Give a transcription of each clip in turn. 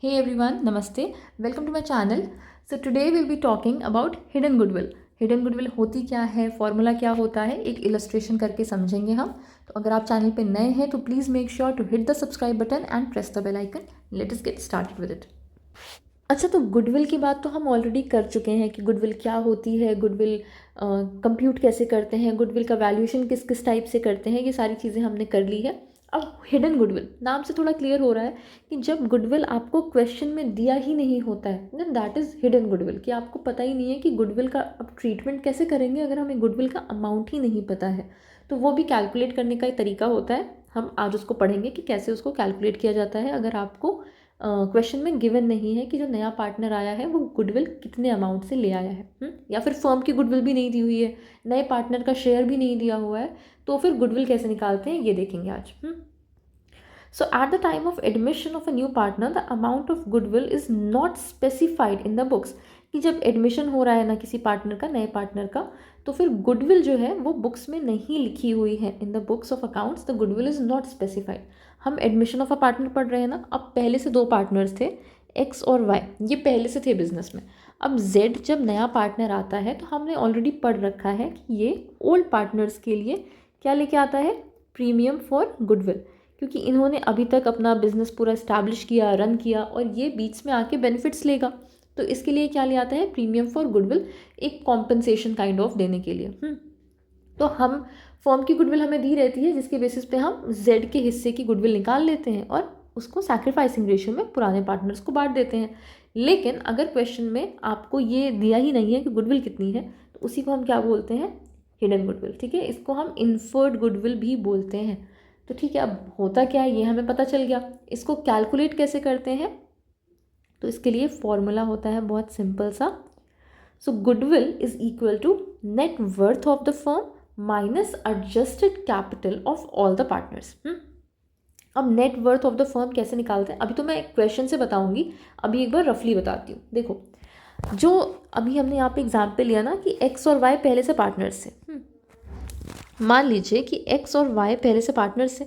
Hey everyone, Namaste. Welcome to my channel. So today we'll be talking about hidden goodwill. Hidden goodwill होती क्या है, formula क्या होता है, एक इलस्ट्रेशन करके समझेंगे हम. तो अगर आप चैनल पे नए हैं तो please make sure to hit the subscribe button and press the bell icon. Let us get started with it. अच्छा, तो गुडविल की बात तो हम ऑलरेडी कर चुके हैं कि गुडविल क्या होती है, गुडविल कंप्यूट कैसे करते हैं, गुडविल का वैल्यूएशन किस किस टाइप से करते हैं, ये सारी चीज़ें हमने कर ली है. अब हिडन गुडविल नाम से थोड़ा क्लियर हो रहा है कि जब गुडविल आपको क्वेश्चन में दिया ही नहीं होता है then that is hidden goodwill, कि आपको पता ही नहीं है कि गुडविल का अब ट्रीटमेंट कैसे करेंगे अगर हमें गुडविल का अमाउंट ही नहीं पता है. तो वो भी कैलकुलेट करने का एक तरीका होता है. हम आज उसको पढ़ेंगे कि कैसे उसको कैलकुलेट किया जाता है अगर आपको क्वेश्चन में गिवन नहीं है कि जो नया पार्टनर आया है वो गुडविल कितने अमाउंट से ले आया है. या फिर फर्म की गुडविल भी नहीं दी हुई है, नए पार्टनर का शेयर भी नहीं दिया हुआ है, तो फिर गुडविल कैसे निकालते हैं ये देखेंगे आज. So at the time of admission of a new partner, the amount of goodwill is not specified in the books. कि जब एडमिशन हो रहा है ना किसी पार्टनर का, नए पार्टनर का, तो फिर गुडविल जो है वो बुक्स में नहीं लिखी हुई है. In the books of accounts the goodwill is not specified. हम एडमिशन ऑफ अ पार्टनर पढ़ रहे हैं ना. अब पहले से दो पार्टनर्स थे, एक्स और वाई, ये पहले से थे बिजनेस में. अब जेड जब नया पार्टनर आता है तो हमने ऑलरेडी पढ़ रखा है कि ये ओल्ड पार्टनर्स के लिए क्या लेके आता है, प्रीमियम फॉर गुडविल, क्योंकि इन्होंने अभी तक अपना बिजनेस पूरा इस्टेब्लिश किया, रन किया, और ये बीच में आके बेनिफिट्स लेगा. तो इसके लिए क्या ले आता है, प्रीमियम फॉर गुडविल, एक कॉम्पनसेशन काइंड ऑफ देने के लिए. तो हम फर्म की गुडविल हमें दी रहती है जिसके बेसिस पे हम जेड के हिस्से की गुडविल निकाल लेते हैं और उसको सैक्रिफाइसिंग रेशियो में पुराने पार्टनर्स को बांट देते हैं. लेकिन अगर क्वेश्चन में आपको ये दिया ही नहीं है कि गुडविल कितनी है तो उसी को हम क्या बोलते हैं, हिडन गुडविल. ठीक है, इसको हम इन्फर्ड गुडविल भी बोलते हैं. तो ठीक है, अब होता क्या है ये हमें पता चल गया. इसको कैलकुलेट कैसे करते हैं, तो इसके लिए फॉर्मूला होता है बहुत सिंपल सा. So goodwill is equal to net worth of the firm minus adjusted capital of all the partners. अब net worth of the firm कैसे निकालते हैं अभी तो मैं क्वेश्चन से बताऊंगी, अभी एक बार रफली बताती हूँ. देखो, जो अभी हमने यहाँ पे एग्जाम्पल लिया ना कि एक्स और वाई पहले से पार्टनर्स थे. मान लीजिए कि एक्स और वाई पहले से पार्टनर से,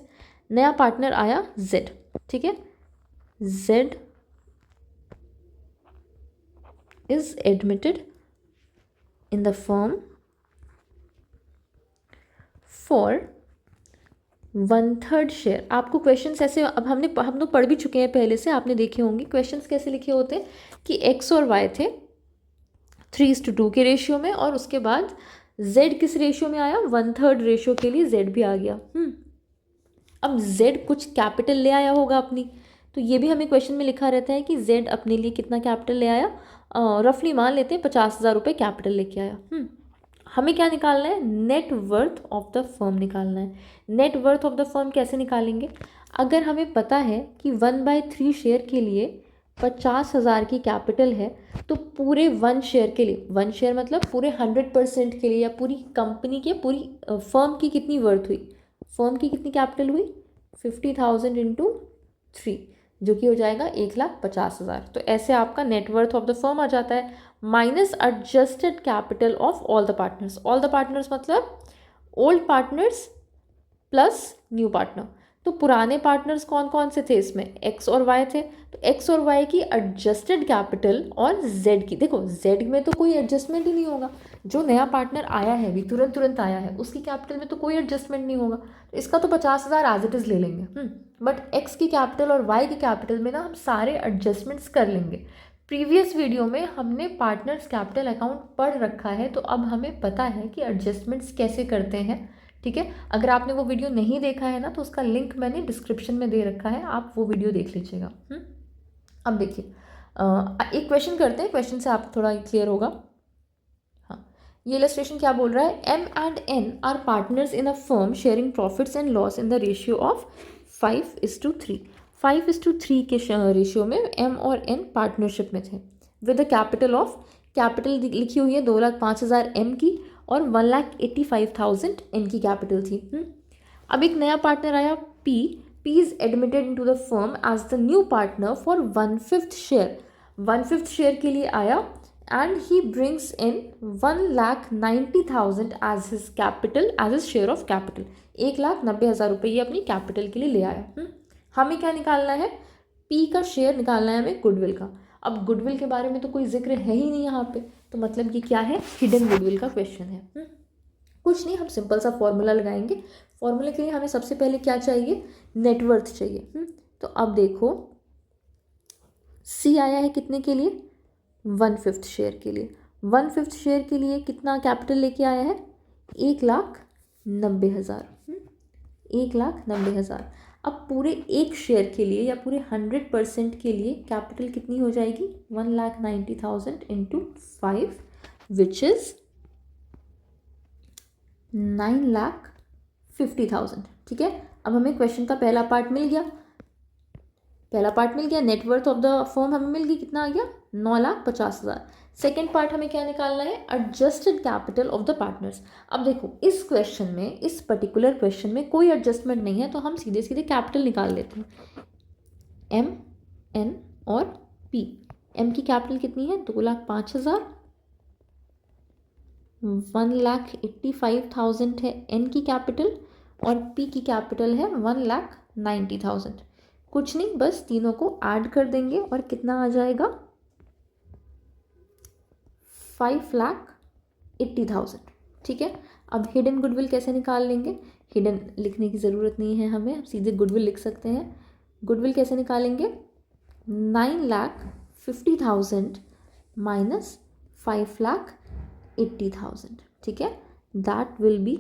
नया पार्टनर आया जेड. ठीक है, Z is admitted in the firm for 1/3 share. आपको क्वेश्चंस ऐसे, अब हम लोग पढ़ भी चुके हैं पहले से, आपने देखे होंगे क्वेश्चंस कैसे लिखे होते हैं कि एक्स और वाई थे 3:2 के रेशियो में, और उसके बाद z किस रेशियो में आया, 1/3 रेशियो के लिए z भी आ गया. अब z कुछ कैपिटल ले आया होगा अपनी, तो ये भी हमें क्वेश्चन में लिखा रहता है कि z अपने लिए कितना कैपिटल ले आया. रफली मान लेते हैं 50,000 रुपये कैपिटल लेके आया. हमें क्या निकालना है, net worth of the firm निकालना है. Net worth of the firm कैसे निकालेंगे, अगर हमें पता है कि 1/3 शेयर के लिए 50,000 की कैपिटल है, तो पूरे 1 शेयर के लिए, 1 शेयर मतलब पूरे 100% के लिए, या पूरी कंपनी के, पूरी फर्म की कितनी वर्थ हुई, फर्म की कितनी कैपिटल हुई, 50,000 इंटू 3, जो कि हो जाएगा 1,50,000. तो ऐसे आपका net worth of the firm आ जाता है, minus adjusted capital of all the partners. All the partners मतलब old partners plus new partner. तो पुराने पार्टनर्स कौन कौन से थे इसमें, एक्स और वाई थे. तो एक्स और वाई की एडजस्टेड कैपिटल और जेड की, देखो जेड में तो कोई एडजस्टमेंट ही नहीं होगा, जो नया पार्टनर आया है भी तुरंत आया है उसकी कैपिटल में तो कोई एडजस्टमेंट नहीं होगा, तो इसका तो 50,000 एज इट इज़ ले लेंगे. बट एक्स की कैपिटल और वाई की कैपिटल में ना हम सारे एडजस्टमेंट्स कर लेंगे. प्रीवियस वीडियो में हमने पार्टनर्स कैपिटल अकाउंट पढ़ रखा है, तो अब हमें पता है कि एडजस्टमेंट्स कैसे करते हैं. ठीक है, अगर आपने वो वीडियो नहीं देखा है ना तो उसका लिंक मैंने डिस्क्रिप्शन में दे रखा है, आप वो वीडियो देख लीजिएगा. अब देखिए, एक क्वेश्चन करते हैं, क्वेश्चन से आप थोड़ा क्लियर होगा. हाँ, ये इलस्ट्रेशन क्या बोल रहा है, M and N are partners in a firm sharing profits and loss in the ratio of 5:3. 5:3 के रेशियो में एम और एन पार्टनरशिप में थे, with the capital of, capital लिखी हुई है 2,05,000 एम की और 1,85,000 एन की कैपिटल थी. अब एक नया पार्टनर आया P. P is admitted into the firm as the new partner for 1/5 share. 1/5 share के लिए आया and he brings in 1,90,000 as his capital, as his share of capital. 1,90,000 रुपये ये अपनी कैपिटल के लिए ले आया. हमें क्या निकालना है, पी का शेयर निकालना है हमें गुडविल का। अब गुडविल के बारे में तो कोई जिक्र है ही नहीं यहाँ पे, तो मतलब ये क्या है, हिडन गुडविल का क्वेश्चन है। कुछ नहीं, हम सिंपल सा फॉर्मूला लगाएंगे। फॉर्मूले के लिए हमें सबसे पहले क्या चाहिए, नेटवर्थ चाहिए। तो अब देखो सी आया है कितने के लिए, 1/5 शेयर के लिए। 1/5 शेयर के लिए कितना कैपिटल लेके आया है, 1,90,000। 1,90,000। अब पूरे एक शेयर के लिए या पूरे 100% के लिए कैपिटल कितनी हो जाएगी, 1,90,000 इंटू 5 विच इज़ 9,50,000। ठीक है, अब हमें क्वेश्चन का पहला पार्ट मिल गया। नेटवर्थ ऑफ द फर्म हमें मिल गई, कितना आ गया, 9,50,000। सेकेंड पार्ट हमें क्या निकालना है, adjusted capital of the partners. अब देखो इस क्वेश्चन में, इस पर्टिकुलर क्वेश्चन में कोई एडजस्टमेंट नहीं है, तो हम सीधे सीधे कैपिटल निकाल लेते हैं, एम, एन और पी। एम की कैपिटल कितनी है, 2,05,000। 1,85,000 है एन की कैपिटल, और पी की कैपिटल है 1,90,000। कुछ नहीं, बस तीनों को ऐड कर देंगे और कितना आ जाएगा, 5,80,000। ठीक है, अब हिडन गुडविल कैसे निकाल लेंगे, हिडन लिखने की ज़रूरत नहीं है हमें, हम सीधे गुडविल लिख सकते हैं। गुडविल कैसे निकालेंगे, 9,50,000 माइनस 5,80,000। ठीक है, दैट विल बी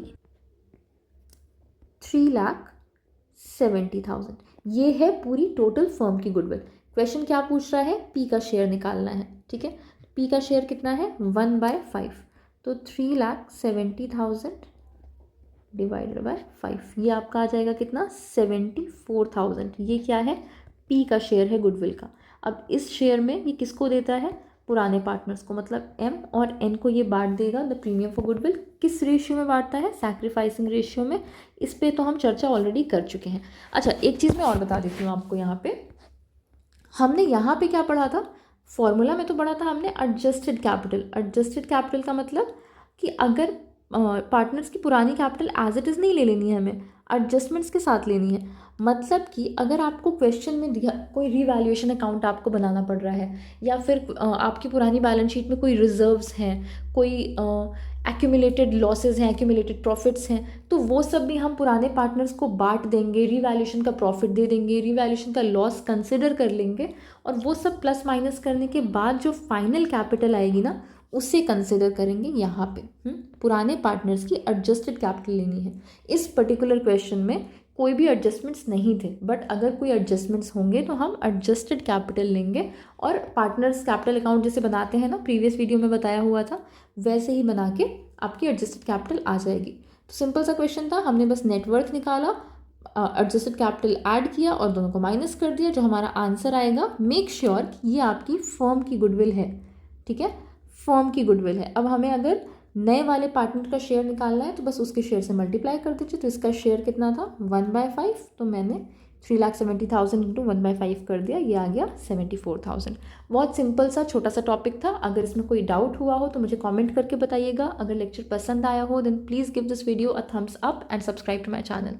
3,70,000। ये है पूरी टोटल फर्म की गुडविल। क्वेश्चन क्या पूछ रहा है, पी का शेयर निकालना है। ठीक है, पी का शेयर कितना है, 1/5, तो 3,70,000 डिवाइडेड बाय 5, ये आपका आ जाएगा कितना, 74,000। ये क्या है, पी का शेयर है गुडविल का। अब इस शेयर में ये किसको देता है, पुराने पार्टनर्स को, मतलब एम और एन को ये बांट देगा द प्रीमियम फॉर गुडविल। किस रेशियो में बांटता है, सैक्रिफाइसिंग रेशियो में। इस पे तो हम चर्चा ऑलरेडी कर चुके हैं। अच्छा, एक चीज़ मैं और बता देती हूँ आपको, यहाँ पे हमने यहाँ पे क्या पढ़ा था, फॉर्मूला में तो पढ़ा था हमने एडजस्टेड कैपिटल। एडजस्टेड कैपिटल का मतलब कि अगर पार्टनर्स की पुरानी कैपिटल एज इट इज़ नहीं ले लेनी है, हमें एडजस्टमेंट्स के साथ लेनी है। मतलब कि अगर आपको क्वेश्चन में दिया कोई रीवैल्यूएशन अकाउंट आपको बनाना पड़ रहा है, या फिर आपकी पुरानी बैलेंस शीट में कोई रिजर्व्स हैं, कोई एक्यूमुलेटेड लॉसेज हैं, एक्यूमुलेटेड प्रॉफिट्स हैं, तो वो सब भी हम पुराने पार्टनर्स को बांट देंगे, रीवैल्यूएशन का प्रॉफिट दे देंगे, रीवैल्यूएशन का लॉस कंसिडर कर लेंगे, और वो सब प्लस माइनस करने के बाद जो फाइनल कैपिटल आएगी ना, उसे कंसिडर करेंगे यहाँ पे। पुराने पार्टनर्स की एडजस्टेड कैपिटल लेनी है। इस पर्टिकुलर क्वेश्चन में कोई भी एडजस्टमेंट्स नहीं थे, बट अगर कोई एडजस्टमेंट्स होंगे तो हम एडजस्टेड कैपिटल लेंगे, और पार्टनर्स कैपिटल अकाउंट जैसे बनाते हैं ना, प्रीवियस वीडियो में बताया हुआ था, वैसे ही बना के आपकी एडजस्टेड कैपिटल आ जाएगी। तो सिंपल सा क्वेश्चन था, हमने बस नेटवर्थ निकाला, एडजस्टेड कैपिटल ऐड किया और दोनों को माइनस कर दिया, जो हमारा आंसर आएगा। मेक श्योर कि ये आपकी फर्म की गुडविल है। ठीक है, फर्म की गुडविल है। अब हमें अगर नए वाले पार्टनर का शेयर निकालना है तो बस उसके शेयर से मल्टीप्लाई कर दीजिए। तो इसका शेयर कितना था, 1/5, तो मैंने 3,70,000 इंटू 1/5 कर दिया, ये आ गया 74,000। बहुत सिंपल सा छोटा सा टॉपिक था। अगर इसमें कोई डाउट हुआ हो तो मुझे कमेंट करके बताइएगा। अगर लेक्चर पसंद आया हो then please give this video a thumbs up and subscribe to my channel.